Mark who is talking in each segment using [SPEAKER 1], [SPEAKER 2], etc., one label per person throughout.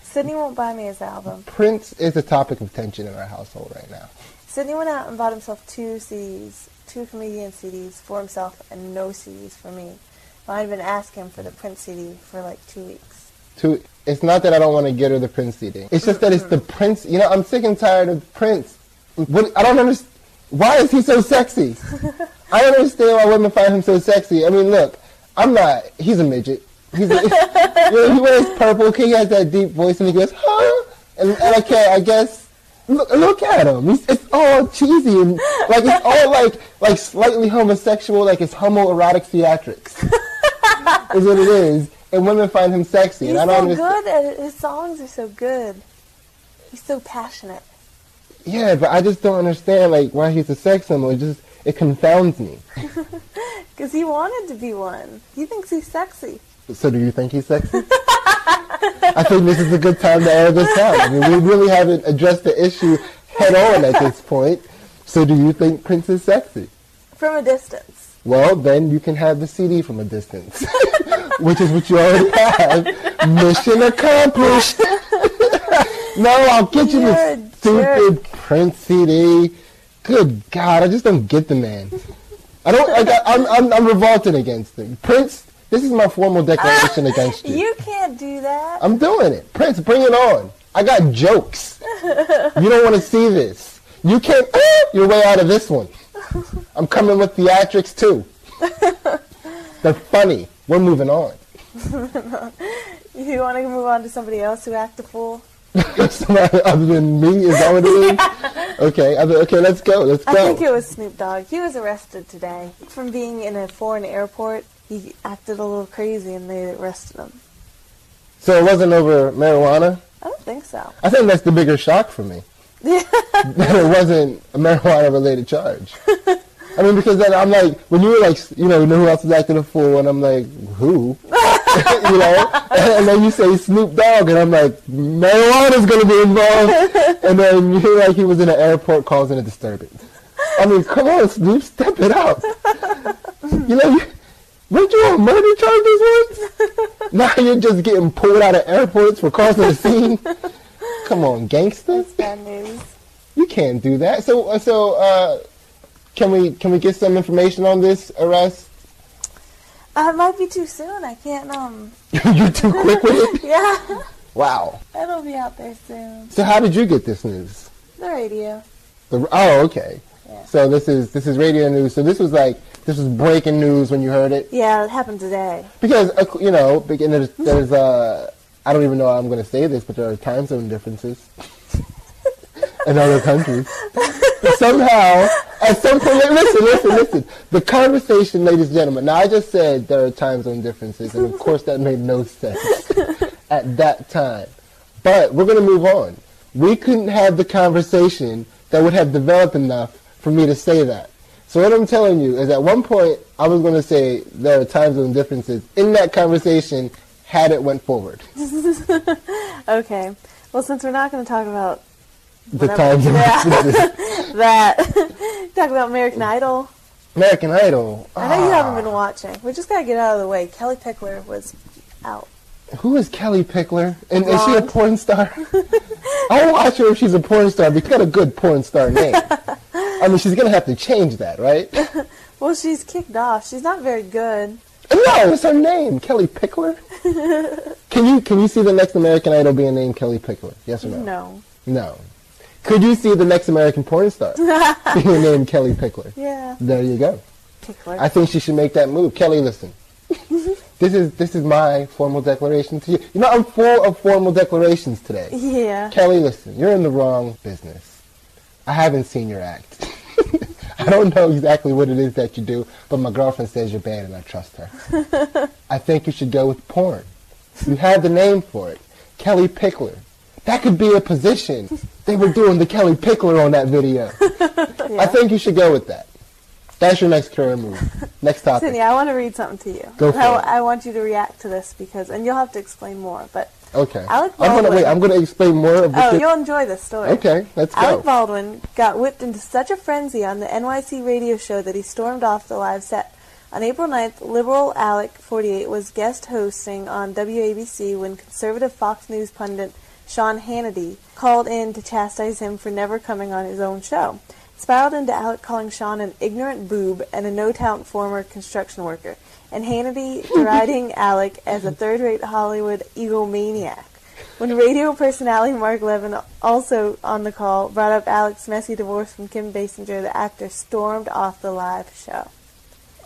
[SPEAKER 1] Sidney won't buy me his album.
[SPEAKER 2] Prince is a topic of tension in our household right now.
[SPEAKER 1] Sidney went out and bought himself 2 CDs, 2 comedian CDs for himself and no CDs for me. I've been asking him for the Prince CD for like 2 weeks.
[SPEAKER 2] It's not that I don't want to get her the Prince CD. It's just that it's the Prince. You know, I'm sick and tired of Prince. I don't understand. Why is he so sexy? I don't understand why women find him so sexy. I mean, look, he's a midget. He wears purple. Okay, he has that deep voice, and he goes, huh? And okay, I guess, look at him. It's all cheesy, and like it's all like slightly homosexual, like it's homoerotic theatrics. Is what it is. And women find him sexy.
[SPEAKER 1] He's
[SPEAKER 2] and I don't
[SPEAKER 1] so good at it. His songs are so good. He's so passionate.
[SPEAKER 2] Yeah, but I just don't understand like why he's a sex symbol. It confounds me.
[SPEAKER 1] Because he wanted to be one. He thinks he's sexy.
[SPEAKER 2] So do you think he's sexy? I think this is a good time to air this out. I mean, we really haven't addressed the issue head on at this point. So do you think Prince is sexy?
[SPEAKER 1] From a distance.
[SPEAKER 2] Well, then you can have the CD from a distance, which is what you already have. Mission accomplished. No, I'll get you the stupid Prince CD. Good God, I just don't get the man. I'm revolted against him. Prince, this is my formal declaration against you.
[SPEAKER 1] You can't do that.
[SPEAKER 2] I'm doing it. Prince, bring it on. I got jokes. You don't want to see this. You can't your way out of this one. I'm coming with theatrics too. They're funny. We're moving on.
[SPEAKER 1] You want to move on to somebody else who act a fool?
[SPEAKER 2] Somebody other than me? Is that what it is? Okay, let's go.
[SPEAKER 1] I think it was Snoop Dogg. He was arrested today. From being in a foreign airport, he acted a little crazy and they arrested him.
[SPEAKER 2] So it wasn't over marijuana?
[SPEAKER 1] I don't think so.
[SPEAKER 2] I think that's the bigger shock for me. That it wasn't a marijuana-related charge. I mean, because then I'm like, when you were like, you know who else is acting a fool, and I'm like, who? You know? And then you say Snoop Dogg, and I'm like, marijuana's going to be involved. And then you hear like he was in an airport causing a disturbance. I mean, come on, Snoop, step it up. You know, weren't you on murder charges once? Now you're just getting pulled out of airports for causing a scene? Come on, gangster.
[SPEAKER 1] That's bad news.
[SPEAKER 2] You can't do that. So, can we get some information on this arrest?
[SPEAKER 1] It might be too soon. I can't.
[SPEAKER 2] You're too quick with it?
[SPEAKER 1] Yeah.
[SPEAKER 2] Wow.
[SPEAKER 1] It'll be out there soon.
[SPEAKER 2] So, how did you get this news?
[SPEAKER 1] The radio.
[SPEAKER 2] Oh, okay.
[SPEAKER 1] Yeah.
[SPEAKER 2] So this is radio news. So this was breaking news when you heard it.
[SPEAKER 1] Yeah, it happened today.
[SPEAKER 2] Because there's I don't even know how I'm going to say this, but there are time zone differences in other countries. Somehow, at some point, listen. The conversation, ladies and gentlemen. Now, I just said there are time zone differences, and of course that made no sense at that time. But we're going to move on. We couldn't have the conversation that would have developed enough for me to say that. So what I'm telling you is at one point, I was going to say there are time zone differences in that conversation had it went forward.
[SPEAKER 1] Okay. Well, since we're not going to talk about
[SPEAKER 2] the time zone differences.
[SPEAKER 1] Talk about American Idol.
[SPEAKER 2] American Idol.
[SPEAKER 1] I know you haven't been watching. We just got to get out of the way. Kelly Pickler was out.
[SPEAKER 2] Who is Kelly Pickler? And is she a porn star? I'll watch her if she's a porn star because she's got a good porn star name. I mean, she's going to have to change that, right?
[SPEAKER 1] Well, she's kicked off. She's not very good.
[SPEAKER 2] No, it's her name, Kelly Pickler. Can you see the next American Idol being named Kelly Pickler? Yes or no?
[SPEAKER 1] No.
[SPEAKER 2] No. Could you see the next American porn star being named Kelly Pickler?
[SPEAKER 1] Yeah.
[SPEAKER 2] There you go.
[SPEAKER 1] Pickler.
[SPEAKER 2] I think she should make that move. Kelly, listen. This is my formal declaration to you. You know, I'm full of formal declarations today.
[SPEAKER 1] Yeah.
[SPEAKER 2] Kelly, listen, you're in the wrong business. I haven't seen your act. I don't know exactly what it is that you do, but my girlfriend says you're bad and I trust her. I think you should go with porn. You have the name for it. Kelly Pickler. That could be a position. They were doing the Kelly Pickler on that video. Yeah. I think you should go with that. That's your next career move. Next topic.
[SPEAKER 1] Sidney, I want to read something to you.
[SPEAKER 2] Go for it.
[SPEAKER 1] I want you to react to this and you'll have to explain more, but
[SPEAKER 2] okay.
[SPEAKER 1] Alec Baldwin.
[SPEAKER 2] I'm going to explain more of this.
[SPEAKER 1] You'll enjoy this story.
[SPEAKER 2] Okay, let's go.
[SPEAKER 1] Alec Baldwin got whipped into such a frenzy on the NYC radio show that he stormed off the live set. On April 9th, liberal Alec, 48, was guest hosting on WABC when conservative Fox News pundit Sean Hannity, called in to chastise him for never coming on his own show. It spiraled into Alec calling Sean an ignorant boob and a no-talent former construction worker, and Hannity deriding Alec as a third-rate Hollywood egomaniac. When radio personality Mark Levin, also on the call, brought up Alec's messy divorce from Kim Basinger, the actor stormed off the live show.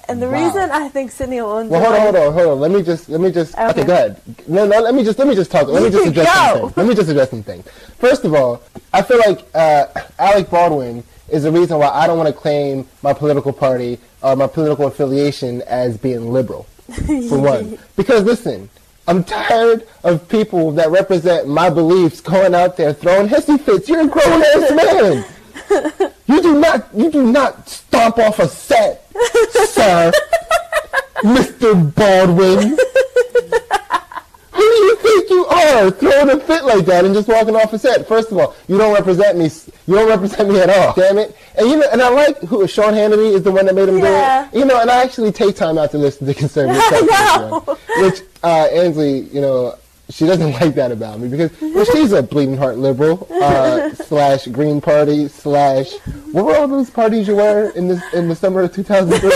[SPEAKER 1] And the reason I think Sidney will enjoy...
[SPEAKER 2] Well, hold on. Let me just. Okay, go ahead. No, let me just talk. Let me just address some things. Let me just address some things. First of all, I feel like Alec Baldwin is the reason why I don't want to claim my political party or my political affiliation as being liberal, for one. Because, listen, I'm tired of people that represent my beliefs going out there throwing hissy fits. You're a grown-ass man. You do not stomp off a set, sir, Mr. Baldwin. Who do you think you are, throwing a fit like that and just walking off a set? First of all, you don't represent me. You don't represent me at all. Damn it! And and I like who Sean Hannity is the one that made him do it. And I actually take time out to listen to conservative stuff, which Ansley, she doesn't like that about me because she's a bleeding heart liberal / Green Party / what were all those parties you were in the summer of 2003?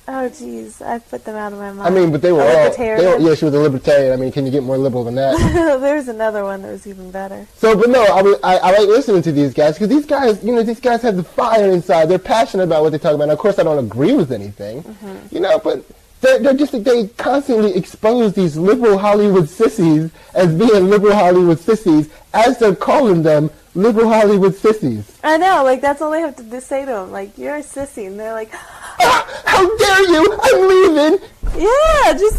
[SPEAKER 1] Oh jeez, I put them out of my mind.
[SPEAKER 2] I mean, but they were all. Yeah, she was a libertarian. I mean, can you get more liberal than that?
[SPEAKER 1] There's another one that was even better.
[SPEAKER 2] So, but no, I like listening to these guys because these guys, these guys have the fire inside. They're passionate about what they talk about. And of course, I don't agree with anything, but. They constantly expose these liberal Hollywood sissies as being liberal Hollywood sissies as they're calling them liberal Hollywood sissies.
[SPEAKER 1] I know, that's all they have to say to them. You're a sissy, and they're like,
[SPEAKER 2] how dare you? I'm leaving.
[SPEAKER 1] Yeah, just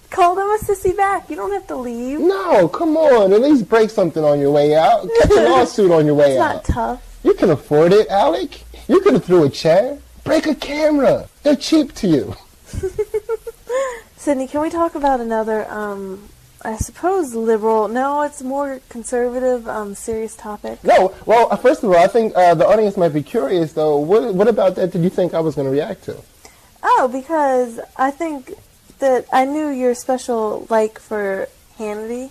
[SPEAKER 1] call them a sissy back. You don't have to leave.
[SPEAKER 2] No, come on. At least break something on your way out. Catch a lawsuit on your way out.
[SPEAKER 1] It's not tough.
[SPEAKER 2] You can afford it, Alec. You could have threw a chair. Break a camera. They're cheap to you.
[SPEAKER 1] Sidney, can we talk about another, I suppose liberal, no, it's more conservative, serious topic?
[SPEAKER 2] No, well, first of all, I think the audience might be curious, though. What about that did you think I was going to react to?
[SPEAKER 1] Oh, because I think that I knew your special like for Hannity.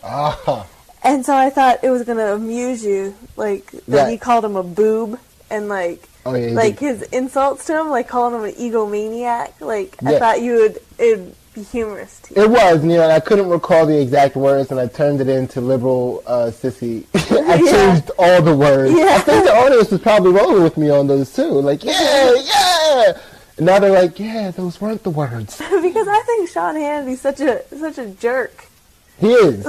[SPEAKER 1] And so I thought it was going to amuse you, that he called him a boob, and his insults to him, calling him an egomaniac. I thought it'd be humorous to you.
[SPEAKER 2] It was, and I couldn't recall the exact words, and I turned it into liberal sissy. I changed all the words. Yeah. I think the audience was probably rolling with me on those too. Yeah. And now they're like, yeah, those weren't the words.
[SPEAKER 1] Because I think Sean Hannity's such a jerk.
[SPEAKER 2] He is.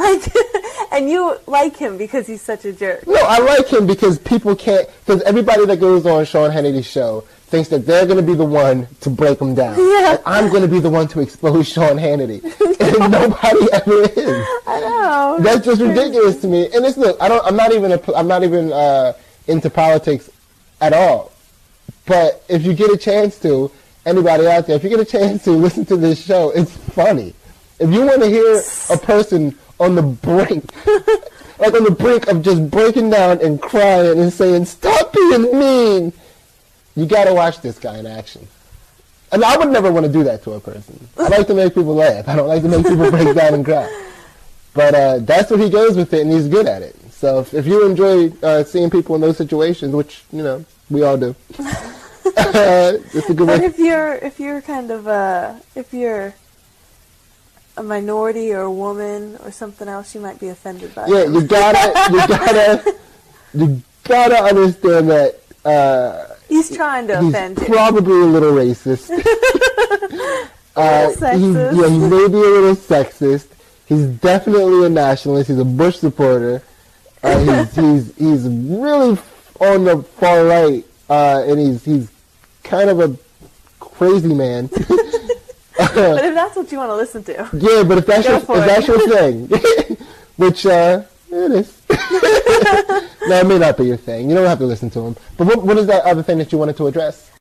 [SPEAKER 1] And you like him because he's such a jerk.
[SPEAKER 2] No, I like him because because everybody that goes on Sean Hannity's show thinks that they're going to be the one to break him down.
[SPEAKER 1] Yeah.
[SPEAKER 2] And I'm going to be the one to expose Sean Hannity. And nobody ever is.
[SPEAKER 1] I know.
[SPEAKER 2] That's just ridiculous to me. And I'm not even into politics at all. But if you get a chance to, anybody out there, if you get a chance to listen to this show, it's funny. If you want to hear a person on the brink, on the brink of just breaking down and crying and saying, stop being mean, you got to watch this guy in action. And I would never want to do that to a person. I like to make people laugh. I don't like to make people break down and cry. But that's where he goes with it, and he's good at it. So if you enjoy seeing people in those situations, which, we all do, it's a good way.
[SPEAKER 1] But if you're kind of, if you're a minority or a woman or something else, you might be offended by it.
[SPEAKER 2] Yeah, you gotta understand that
[SPEAKER 1] he's trying to offend you.
[SPEAKER 2] He's probably a little racist.
[SPEAKER 1] Sexist.
[SPEAKER 2] He may be a little sexist. He's definitely a nationalist. He's a Bush supporter. He's really on the far right, and he's kind of a crazy man.
[SPEAKER 1] But if that's what you want to listen to.
[SPEAKER 2] Yeah, but if that's your thing, which it is. No, it may not be your thing. You don't have to listen to him. But what is that other thing that you wanted to address?